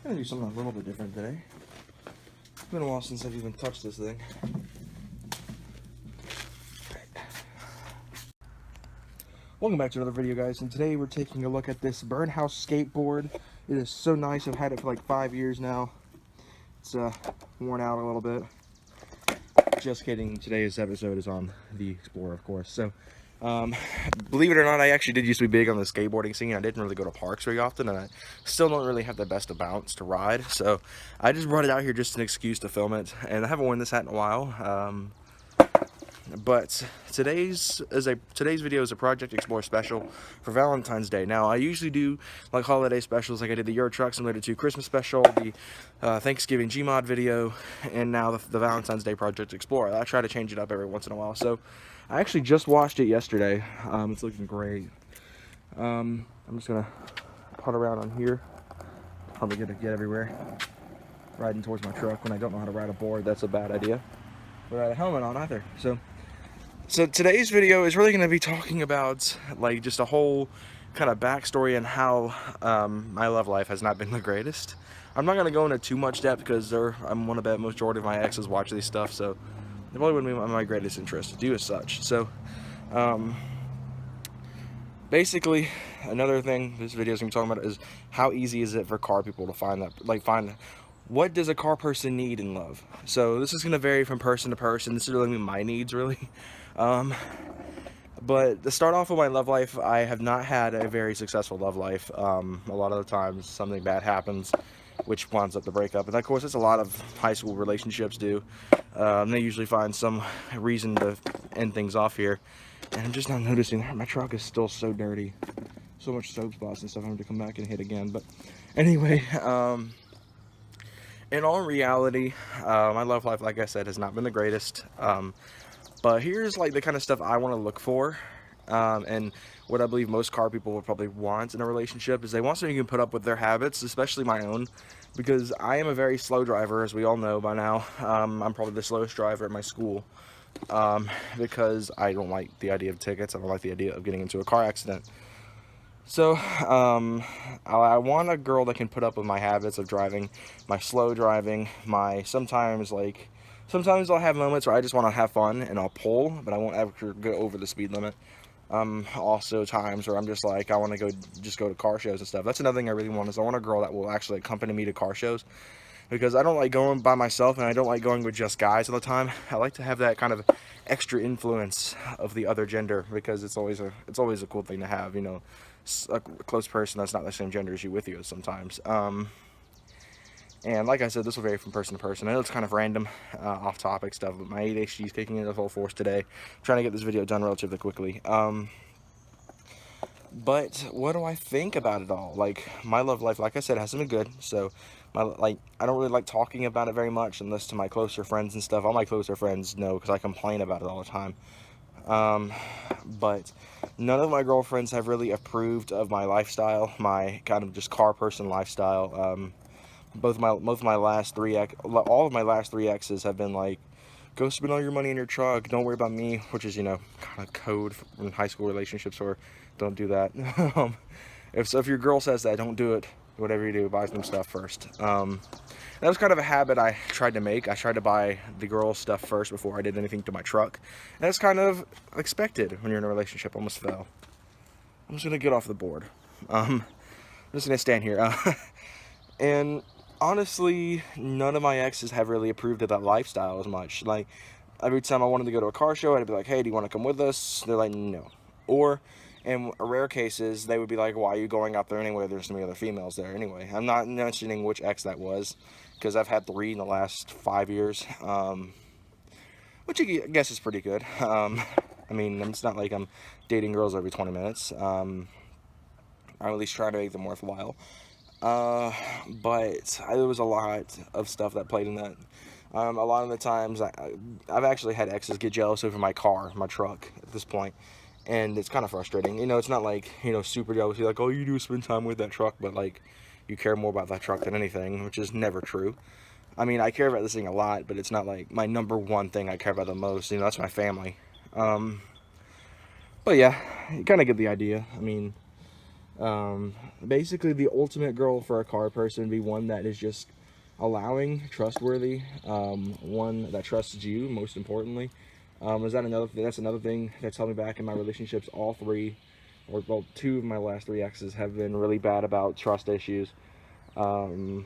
I'm gonna do something a little bit different today. It's been a while since I've even touched this thing. Welcome back to another video, guys, and today we're taking a look at this Burn House skateboard. It is so nice. I've had it for like 5 years now. It's worn out a little bit. Just kidding. Today's episode is on the Explorer, of course. So, believe it or not, I actually did used to be big on the skateboarding scene. I didn't really go to parks very often, and I still don't really have the best of balance to ride. So, I just brought it out here just an excuse to film it, and I haven't worn this hat in a while. But today's video is a Project Explore special for Valentine's Day. Now, I usually do like holiday specials, like I did the Euro Truck Simulator 2 Christmas special, the Thanksgiving Gmod video, and now the Valentine's Day Project Explore. I try to change it up every once in a while. So I actually just watched it yesterday. It's looking great. I'm just gonna putt around on here. Probably gonna get everywhere. Riding towards my truck when I don't know how to ride a board, that's a bad idea. Without a helmet on either. So today's video is really going to be talking about like just a whole kind of backstory and how my love life has not been the greatest. I'm not going to go into too much depth because I'm one of the majority of my exes watch these stuff, so it probably wouldn't be my greatest interest to do as such. So basically, another thing this video is going to be talking about is how easy is it for car people to find what does a car person need in love. So this is going to vary from person to person. This is really my needs, really. But to start off with my love life, I have not had a very successful love life. A lot of the times something bad happens, which winds up the breakup. And of course, that's a lot of high school relationships do. They usually find some reason to end things off here. And I'm just not noticing that my truck is still so dirty. So much soap spots and stuff. I'm going to come back and hit again. But anyway, in all reality, my love life, like I said, has not been the greatest. But here's like the kind of stuff I want to look for, and what I believe most car people would probably want in a relationship is they want something you can put up with their habits, especially my own, because I am a very slow driver, as we all know by now. I'm probably the slowest driver at my school, because I don't like the idea of tickets. I don't like the idea of getting into a car accident. So, I want a girl that can put up with my habits of driving, my slow driving, sometimes I'll have moments where I just want to have fun and I'll pull, but I won't ever go over the speed limit. Also times where I'm just like, I want to go to car shows and stuff. That's another thing I really want, is I want a girl that will actually accompany me to car shows, because I don't like going by myself and I don't like going with just guys all the time. I like to have that kind of extra influence of the other gender, because it's always a cool thing to have, you know, a close person that's not the same gender as you with you sometimes. And like I said, this will vary from person to person. I know it's kind of random, off-topic stuff, but my ADHD is kicking into full force today. I'm trying to get this video done relatively quickly. But what do I think about it all? Like, my love life, like I said, hasn't been good. So, I don't really like talking about it very much, unless to my closer friends and stuff. All my closer friends know, because I complain about it all the time. But none of my girlfriends have really approved of my lifestyle, my kind of just car person lifestyle. All of my last three exes have been like, go spend all your money in your truck, don't worry about me, which is, you know, kind of code in high school relationships, or don't do that. If your girl says that, don't do it. Whatever you do, buy some stuff first. That was kind of a habit I tried to make. I tried to buy the girl stuff first before I did anything to my truck. And that's kind of expected when you're in a relationship. Almost fell. I'm just going to get off the board. I'm just going to stand here. And honestly, none of my exes have really approved of that lifestyle as much. Like, every time I wanted to go to a car show, I'd be like, hey, do you want to come with us? They're like, no. Or, in rare cases, they would be like, why are you going out there anyway? There's so many other females there anyway. I'm not mentioning which ex that was, because I've had 3 in the last 5 years, which I guess is pretty good. I mean, it's not like I'm dating girls every 20 minutes. I at least try to make them worthwhile. But there was a lot of stuff that played in that. A lot of the times, I've actually had exes get jealous over my car, my truck, at this point. And it's kind of frustrating. You know, it's not like, you know, super jealousy, like, oh, you do spend time with that truck, but, like, you care more about that truck than anything, which is never true. I mean, I care about this thing a lot, but it's not, like, my number one thing I care about the most. You know, that's my family. But, yeah, you kind of get the idea. I mean, Basically, the ultimate girl for a car person would be one that is just allowing, trustworthy, one that trusts you, most importantly. Is that another? That's another thing that's held me back in my relationships. All three, or well, two of my last three exes have been really bad about trust issues. And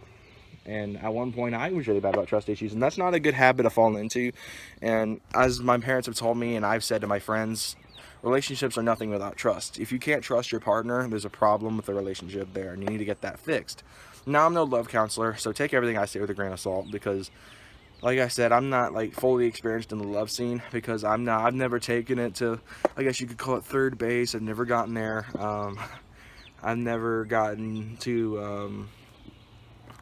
at one point, I was really bad about trust issues, and that's not a good habit to fall into. And as my parents have told me, and I've said to my friends, relationships are nothing without trust. If you can't trust your partner, there's a problem with the relationship there, and you need to get that fixed. Now, I'm no love counselor, so take everything I say with a grain of salt, because like I said, I'm not like fully experienced in the love scene, because I've never taken it to, I guess you could call it third base. I've never gotten there. I've never gotten to,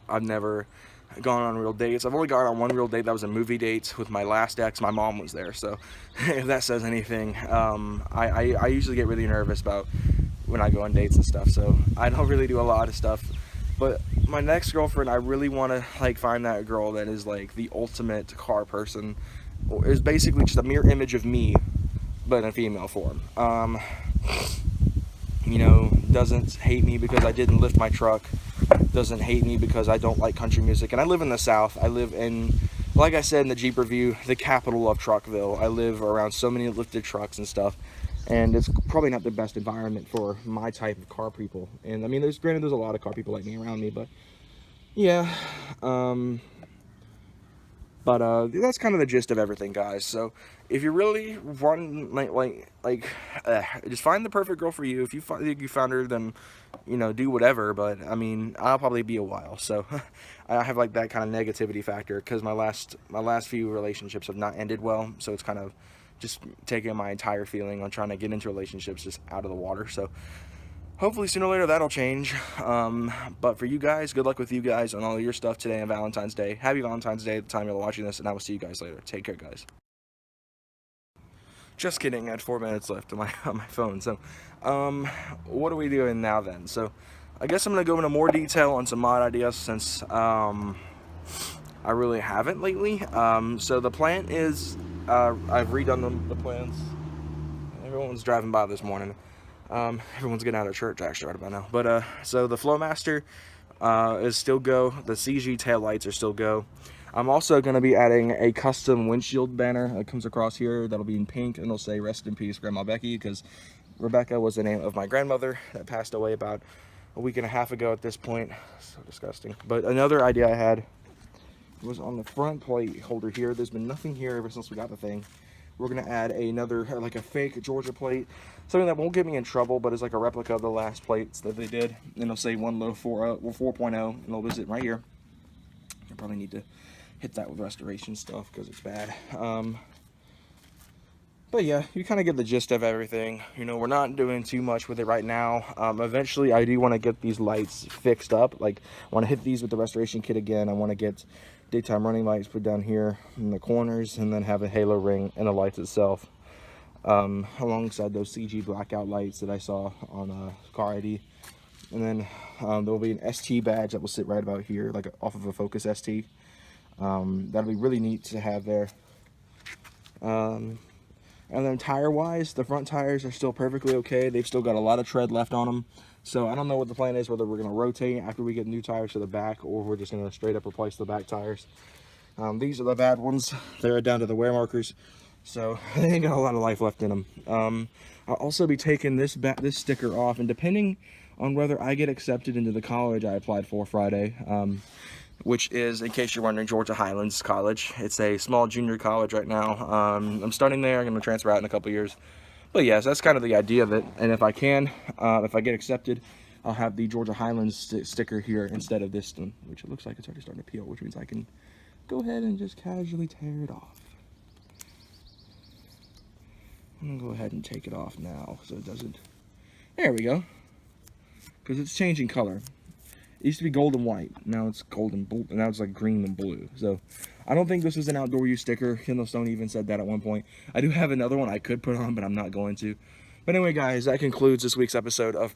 I've never gone on real dates. I've only gone on one real date. That was a movie date with my last ex. My mom was there, so if that says anything. I usually get really nervous about when I go on dates and stuff, so I don't really do a lot of stuff. But my next girlfriend, I really want to like find that girl that is like the ultimate car person. Is basically just a mirror image of me, but in a female form. You know, doesn't hate me because I didn't lift my truck, doesn't hate me because I don't like country music. And I live in the South. I live in, like I said in the Jeep review, the capital of Truckville. I live around so many lifted trucks and stuff, and it's probably not the best environment for my type of car people. And I mean, there's a lot of car people like me around me, but yeah. But that's kind of the gist of everything, guys. So if you really want, just find the perfect girl for you. If you think you found her, then, you know, do whatever. But I mean, I'll probably be a while. So I have like that kind of negativity factor, because my last few relationships have not ended well. So it's kind of just taking my entire feeling on trying to get into relationships just out of the water. So hopefully sooner or later that'll change. But for you guys, good luck with you guys on all your stuff today on Valentine's Day. Happy Valentine's Day at the time you're watching this, and I will see you guys later. Take care, guys. Just kidding, I had 4 minutes left on my phone. So, what are we doing now then? So, I guess I'm going to go into more detail on some mod ideas, since I really haven't lately. So the plan is, I've redone the plans. Everyone's driving by this morning. Everyone's getting out of church actually right about now. But so the Flowmaster is still go. The CG taillights are still go. I'm also going to be adding a custom windshield banner that comes across here that'll be in pink, and it'll say "Rest in Peace, Grandma Becky," because Rebecca was the name of my grandmother that passed away about a week and a half ago at this point. So disgusting. But another idea I had was on the front plate holder here. There's been nothing here ever since we got the thing. We're going to add another, like a fake Georgia plate. Something that won't get me in trouble, but is like a replica of the last plates that they did. And it'll say 4.0, and it'll visit right here. I probably need to hit that with restoration stuff because it's bad. But yeah, you kind of get the gist of everything. You know, we're not doing too much with it right now. Eventually, I do want to get these lights fixed up. Like, I want to hit these with the restoration kit again. I want to get daytime running lights put down here in the corners, and then have a halo ring in the lights itself, alongside those CG blackout lights that I saw on Car ID. And then there will be an ST badge that will sit right about here, like off of a Focus ST. That'll be really neat to have there. And then tire-wise, the front tires are still perfectly okay. They've still got a lot of tread left on them. So I don't know what the plan is, whether we're going to rotate after we get new tires to the back, or we're just going to straight up replace the back tires. These are the bad ones. They're down to the wear markers, so they ain't got a lot of life left in them. I'll also be taking this sticker off, and depending on whether I get accepted into the college I applied for Friday, which is, in case you're wondering, Georgia Highlands College. It's a small junior college right now. I'm starting there. I'm going to transfer out in a couple years. But yes, that's kind of the idea of it. And if I can, if I get accepted, I'll have the Georgia Highlands sticker here instead of this one, which it looks like it's already starting to peel, which means I can go ahead and just casually tear it off. I'm going to go ahead and take it off now so it doesn't... There we go. Because it's changing color. It used to be gold and white. Now it's gold and blue. Now it's like green and blue. So I don't think this is an outdoor use sticker. Kendall Stone even said that at one point. I do have another one I could put on, but I'm not going to. But anyway, guys, that concludes this week's episode of